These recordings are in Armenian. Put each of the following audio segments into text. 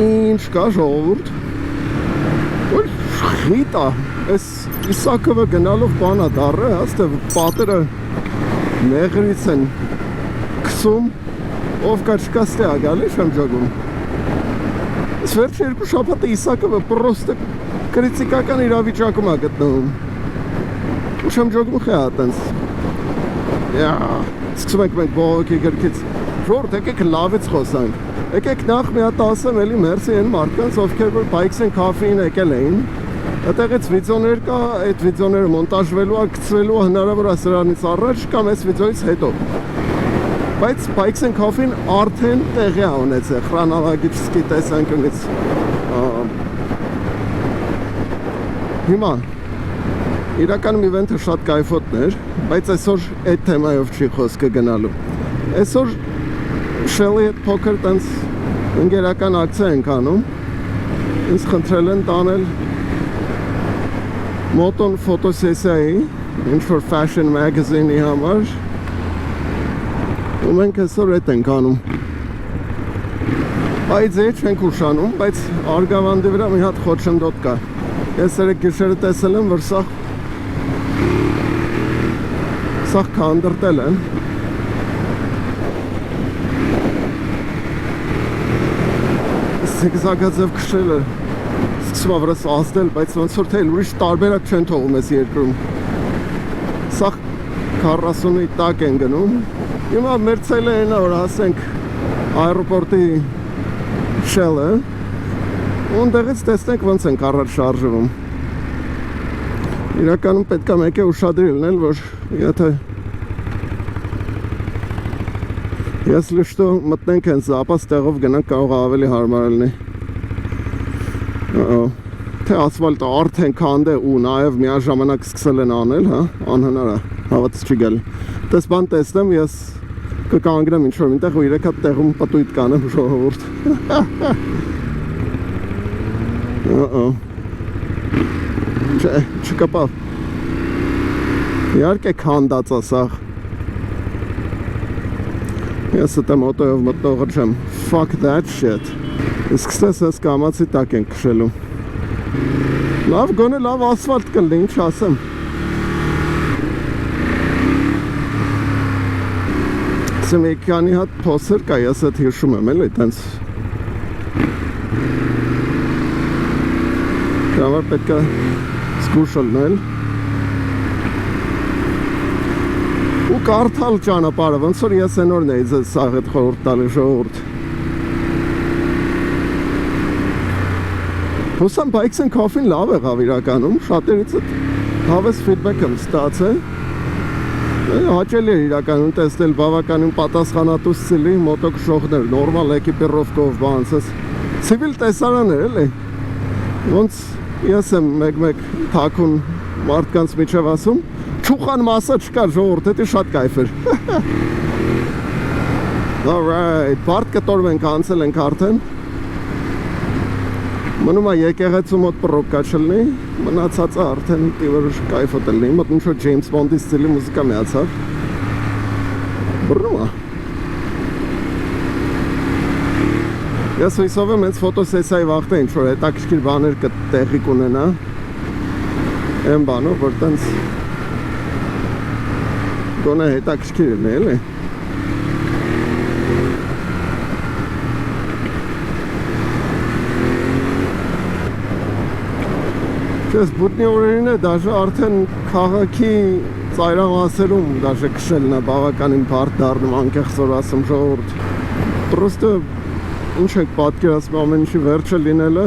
ինչ կա ժողովուրդ, որ խիտ է, այս Իսակովը գնալով բանա դարը, հաստը պատերը մեղրից են կսում, ով կա չկա ստե ագալի չեմ ջոգում։ Այս վերջ երկու շապատը Իսակովը պրոստը կրիտիկական իրավիճակում է գտնվում։ Ու չեմ ջոգում խե ատենց։ Սկսում ենք մենք բողոքի գրքից, ժորդ եկեք լավից խոսանք։ Եկեք նախ մի հատ ասեմ էլի մերսի են մարդկանց, ովքեր որ Bikes and Coffee-ին եկել էին։ Այդտեղից վիդեոներ կա, այդ վիդեոները մոնտաժվելու է, գցվելու է հնարավոր է սրանից առաջ կամ այս վիդեոից հետո։ Բայց Bikes and Coffee-ն արդեն տեղի է ունեցել խրոնոլոգիչի տեսանկյունից։ Հիմա իրականում իվենթը շատ կայֆոտն էր, բայց այսօր այդ թեմայով չի խոսքը գնալու։ Այսօր Shell-ի հետ փոքր տենց ընկերական ակցիա ենք անում։ Ինձ խնդրել են տանել մոտոն ֆոտոսեսիայի, ինչ-որ fashion magazine-ի համար։ Ու մենք այսօր այդ ենք անում։ Բայց այդ չենք ուշանում, բայց արգավանդի վրա մի հատ խոչընդոտ կա։ Ես երեք գիշերը տեսել եմ, որ սաղ քանդրտել են։ Զիգզագաձև քշել է, սկսում ավրս ազդել, բայց ոնց որ թե ուրիշ տարբերակ չեն թողում ես երկրում։ Սաղ 40-ի տակ են գնում։ Հիմա մեր ցելը այն է, որ հասենք այրոպորտի Shell-ը, ունդեղից տեսնենք ոնց ենք առաջ շարժվում։ Իրականում պետք է մեկ է ուշադրի լինել, որ եթե ես լշտո մտնենք հենց ապաս տեղով գնանք կարող ավելի հարմար լինի։ Թե ասֆալտը արդեն քանդե ու նաև միաժամանակ սկսել են անել, հա, անհնար է, հավատս չի գալի։ Տես բան տեսնեմ, ես կկանգնեմ ինչ-որ մինտեղ ու 3 հատ տեղում պտույտ կանեմ ժողովուրդ։ Չկապավ։ Իհարկե քանդած է սաղ։ Ես այդ մոտոյով մտնողը չեմ, fuck that shit։ Իսկ ստես ես կամացի տակ ենք քշելու։ Լավ գոնե լավ ասվալտ կլնի, ինչ ասեմ։ Սմեկյանի հատ փոսր կա, ես այդ հիշում եմ էլի, տենց։ Կամար պետք է զգուշ լնել։ Ու կարդալ ճանապարհը, ոնց որ ես այնօրն էի ձեզ սաղ այդ խորհուրդ տալի ժողովուրդ։ Հուսամ Bikes and Coffee-ն լավ եղավ իրականում, շատերից հավես ֆիդբեք եմ ստացել։ Հաճելի էր իրականում տեսնել բավականին պատասխանատու ստիլի մոտոքշողներ, նորմալ էկիպիրովկով բանցես։ Ցիվիլ տեսարան էր էլի։ Ոնց ես եմ մեկ-մեկ թաքուն մարդկանց միջև ասում, չուխան մասը չկար ժողովուրդ, դա շատ կայֆ էր։ Alright, բարդ կտորվենք անցել ենք արդեն։ Մնում է եկեղեցու մոտ պրոբկա չլինի, մնացածը արդեն տիվրուշ կայֆոտ լինի, մոտ ինչ-որ James Bond-ի ստիլի մուզիկա միացավ։ Բռնում է։ Ես հույսով եմ հենց ֆոտոսեսիայի վաղտը ինչ-որ հետաքրքիր բաներ կտեղի կունենա։ Եմ բանով, որ տենց գոնե հետաքրքիր լինի, էլի։ Չես բուտնի օրերին է, դաժը արդեն քաղաքի ծայրամասերում դաժը քշելն է բավականին բարդ դառնում, անկեղծոր ասում ժողովուրդ։ Պրոստը ինչ եք պատկերացնում ամեն ինչի վերջը լինելը։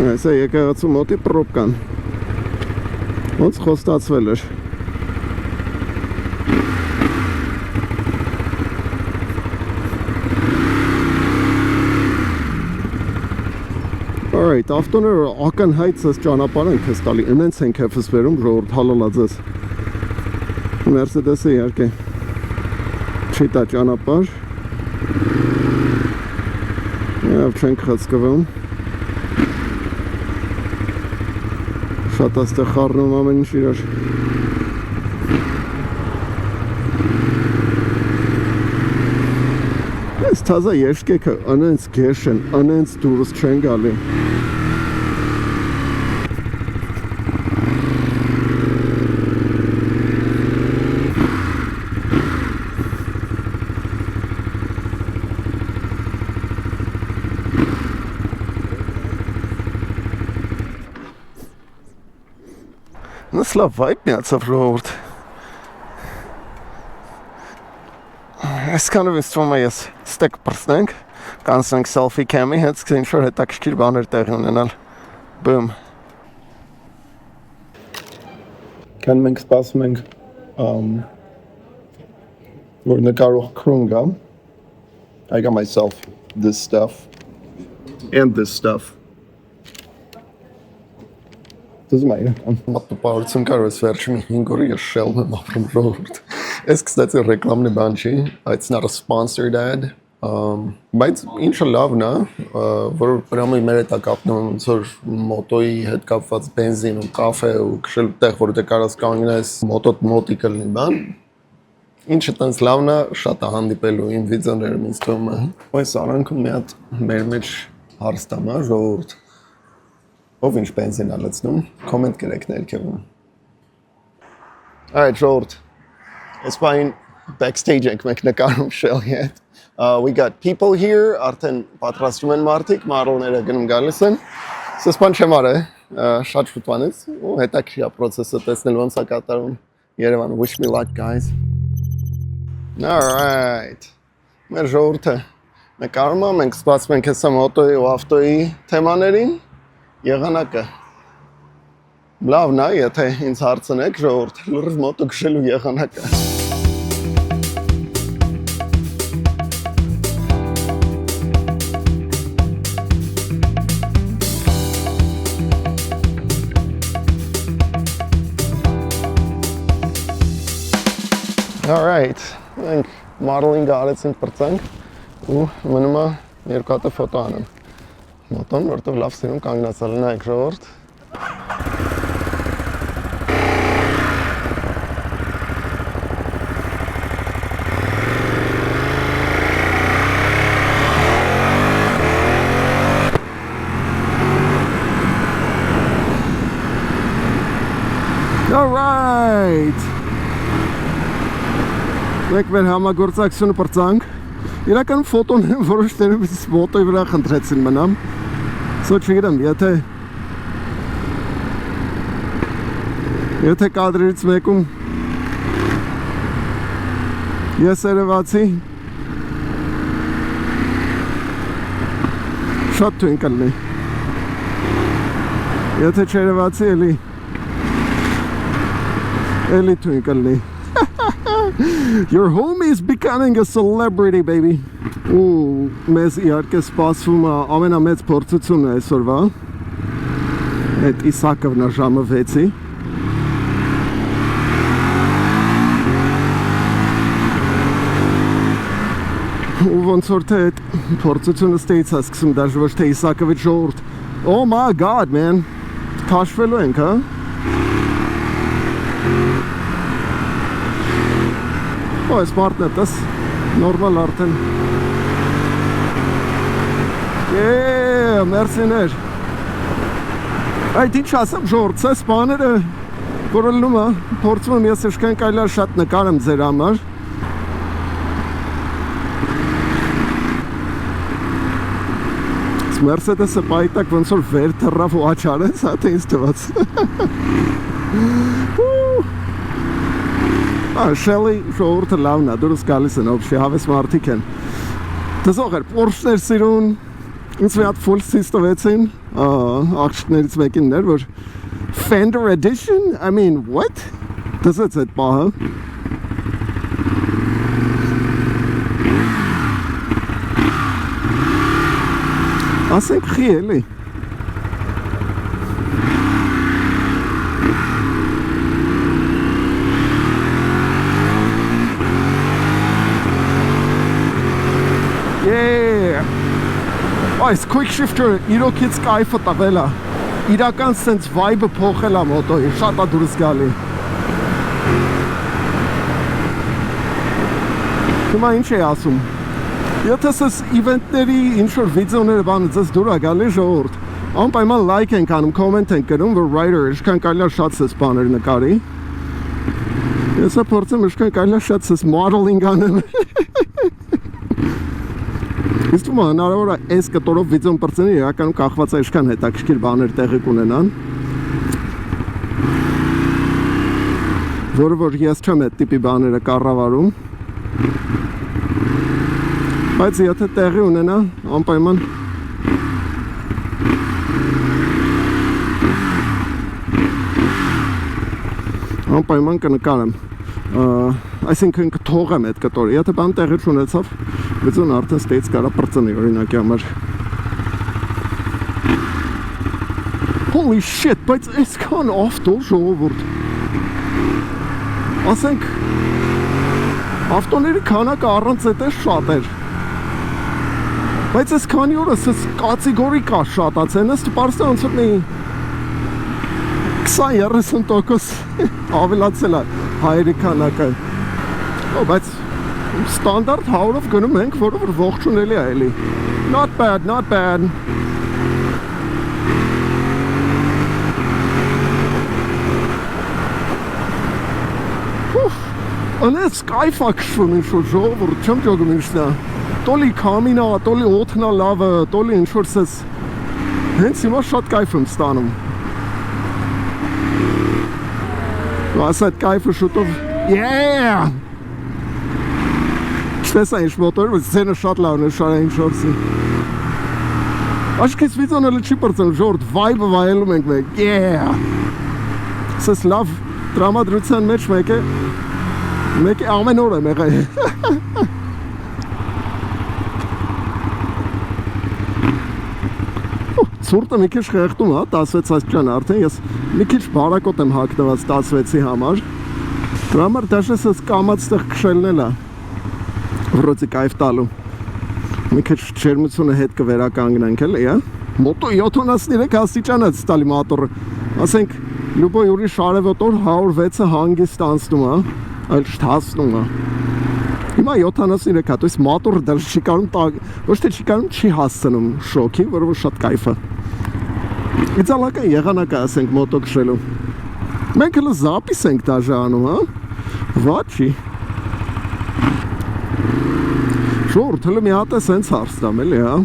Այս է եկեղեցու մոտի պրոբկան։ Ոնց խոստացվել էր։ Alright, ավտոները ակնհայտ ես ճանապարհ են քեզ տալի, ինենց են քեֆս վերում ժողովուրդ հալալա ձեզ։ Mercedes-ը իհարկե չի տա ճանապարհ։ Եվ չենք խցկվում։ Շատ աստեղ խառնում ամեն ինչ իրար։ Թազա երկեքը անենց գեշ են, անենց դուրս չեն գալի։ Նսլավ վայբ միացավ ժողովուրդ։ Այսքանով ինձ թվում է ես ստեկ պրսնենք, կանցնենք selfie cam-ի, հենց ինչ-որ հետաքրքիր բաներ տեղի ունենալ։ Բում։ Կան մենք սպասում ենք, որ նկարող քրուն գա։ I got myself this stuff and this stuff. Մատպարություն կարող ես վերջին 5 օրը ես շելն եմ ապրում ժողովուրդ։ Այս կստացի ռեկլամնի բան չի, it's not a sponsored ad, բայց ինչը լավն է, որ պրամի մեր հետ է կապնում ոնց որ մոտոյի հետ կապված բենզին ու կաֆե ու քշել տեղ, որ դե կարաս կանգնես մոտոտ մոտի կլինի բան, ինչը տենց լավն է, շատ է հանդիպելու իմ վիդեոներում ինձ թվում է։ Այս արանքում մի հատ մեր մեջ հարստամ է ժողովուրդ։ Ով ինչ բենզին է լցնում, կոմենտ գրեք ներքևում։ Alright, ժողովուրդ, այս բային backstage ենք մենք նկարում Shell-ի հետ։ We got people here, արդեն պատրաստում են մարդիկ, մարոլները գնում գալիս են։ Սս բան չեմ արել, շատ շուտվանից, ու հետաքրքիր է պրոցեսը տեսնել ոնց է կատարվում Երևանը, wish me luck guys։ Alright, մեր ժողովուրդը նկարում է, մենք սպասում ենք հեսա մոտոյի ու ավտոյի թեմաներին։ Եղանակը լավն է, եթե ինձ հարցնեք ժողովուրդ, լրիվ մոտո քշելու եղանակը։ Alright, մենք modeling-ը արեցինք պրծանք ու մնում է երկու հատ ֆոտո անեմ։ Մոտոն, որտով լավ սիրում կանգնացալ նայեք ժողովուրդ։ Alright։ Մենք մեր համագործակցությունը պրծանք։ Իրականում ֆոտոները որոշ տերևից մոտոյի վրա խնդրեցին մնամ։ Սո չգիտեմ, եթե կադրերից մեկում ես երևացի, շատ թույն կլնի, եթե չերևացի, էլի թույն կլնի։ Your homie is becoming a celebrity, baby. Ու մեզ իհարկե սպասվում է ամենամեծ փորձությունն է այսօրվա։ Այդ Իսակովն է ժամը 6-ի։ Ու ոնց որ թե այդ փորձությունը ստեից է սկսում, դաժե ոչ թե Իսակովի ժողովուրդ։ Oh my god, man. Քաշվելու ենք, հա։ Այս մարդն է տես, նորմալ արդեն։ Մերսիներ։ Այդ ինչ ասեմ ժողովուրդ, սես բաները, որ լնում է, փորձում եմ ես իշքան կայլար շատ նկարեմ ձեր համար։ Մերսեդեսը պայտակ ոնց որ վեր թռավ ու աչարեց, հա թե ինձ թված։ Shell-ի ժողովուրդը լավն է, դուրս գալիս են, ոբշի հավես մարդիկ են։ Դզող էր, Porsche-ներ սիրուն, ինձ մի հատ full սիստովեցին, աղջիկներից մեկին էր, որ Fender Edition, I mean, what? Դզեց այդ պահը։ Ասենք խի էլի։ Այս quick shifter-ը իրոքից կայֆը տվել է, իրական սենց վայբը փոխել է մոտոյի, շատ է դուրս գալի։ Հիմա ինչ է ասում, Եթե ես իվենտների ինչ-որ վիդեոները բանը ձեզ դուր է գալի ժողովուրդ, անպայման լայք ենք անում, կոմենտ ենք գրում, որ Rider ինչքան կարելի է շատ ես բաներ նկարի։ Ես փորձեմ ինչքան կարելի է շատ ես modeling անեմ։ Իսկ դու հնարավոր է այս կտորով վիդեոն բրցնի, իրականում կախված է ինչքան հետաքրքիր բաներ տեղի կունենան։ Որը որ ես չեմ այդ տիպի բաները կառավարում։ Բայց եթե տեղի ունենա, անպայման անպայման կնկարեմ, այսինքն կթողեմ այդ կտորը, եթե բան տեղի չունեցավ, վիդեոն արդեն ստեից կարա պրծնի, օրինակի համար։ Holy shit, բայց այսքան ավտո ժողովուրդ։ Ասենք, ավտոների քանակը առանց այդ է շատ էր։ Բայց այս քանի օրս այս կատեգորիկա շատացեն, ըստ պարզը ոնց որ մի 20-30% ավելացել է հայերի քանակը։ Բայց ստանդարտ 100-ով գնում ենք, որը որ ողջունելի է էլի։ Not bad, not bad։ Անես կայֆ ակշվում ինչ-որ ժողովուրդ, չեմ ճոգում ինչն է։ Տոլի կամինա, տոլի օթնա լավը, տոլի ինչ-որ սես։ Հենց հիմա շատ կայֆ եմ ստանում։ Ասա այդ կայֆը շուտով, yeah! Չտեսա ինչ մոտոր, բայց ձենը շատ լավն է շարային շորսի։ Աշկես վիդեոն էլի չի պրծնում, ժորդ, վայբը վայելում ենք մեկ, yeah! Սես լավ տրամադրության մեջ մեկ է ամեն օր եմ եղել։ Ցուրտը մի քիչ խեղդում է, 16 աստիճան արդեն, ես մի քիչ բարակոտ եմ հագնված 16-ի համար։ Դրա համար դաշես ես կամած տեղ քշելն է, վրոցի կայֆ տալու։ Մի քիչ ջերմությունը հետ կվերականգնենք էլի, հա։ Մոտո 73 աստիճան է ստալի մոտորը։ Ասենք, լուբոյ ուրիշ արևոտ օր 106-ը հանգիստ անցնում է, այլ չհասնում է։ Հիմա 73 հատ, այս մոտորը դեռ չի կարում, ոչ թե չի կարում, չի հասցնում շոքի, որը որ շատ կայֆ է։ Իծալական եղանակը ասենք մոտո քշելու։ Մենք հլը զապիս ենք դաժե անում, հա։ Վաչի։ Շորդ, հլը մի հատ է սենց հարստամ էլի, հա։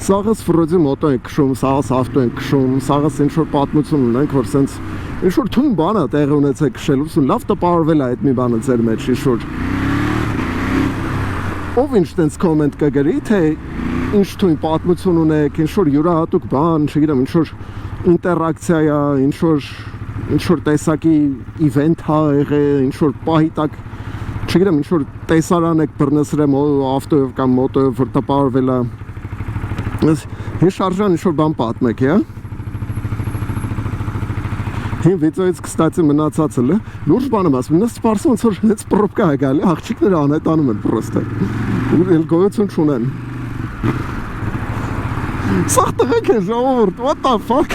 Սաղս վրոձի մոտո ենք քշում, սաղս ավտո ենք քշում, սաղս ինչ-որ պատմություն ունենք, որ սենց ինչ-որ թույն բան է տեղի ունեցեք քշելուց ու լավ տպարվել է այդ մի բանը ձեր մեջ, ինչ-որ ով ինչ տենց կոմենտ կգրի, թե ինչ թույն պատմություն ունեք, ինչ-որ յուրահատուկ բան, չգիտեմ, ինչ-որ ինտերակցիա է, ինչ-որ տեսակի իվենտ հա եղել, ինչ-որ պահի տակ, չգիտեմ, ինչ-որ տեսարան եք բռնեցրեմ ավտոյով կամ մոտոյով, որ տպարվել է, հին շարժան ինչ-որ բան պատմեք, հա։ Հին վիդեոից կստացի մնացածը լը, լուրջ բան եմ ասում, նստ պարսը ոնց որ հենց պրոպկա է գալի, աղջիկները անետանում են պրոստը, էլ գոյություն չունեն։ Սաղ տղեք են ժողովուրդ, what the fuck։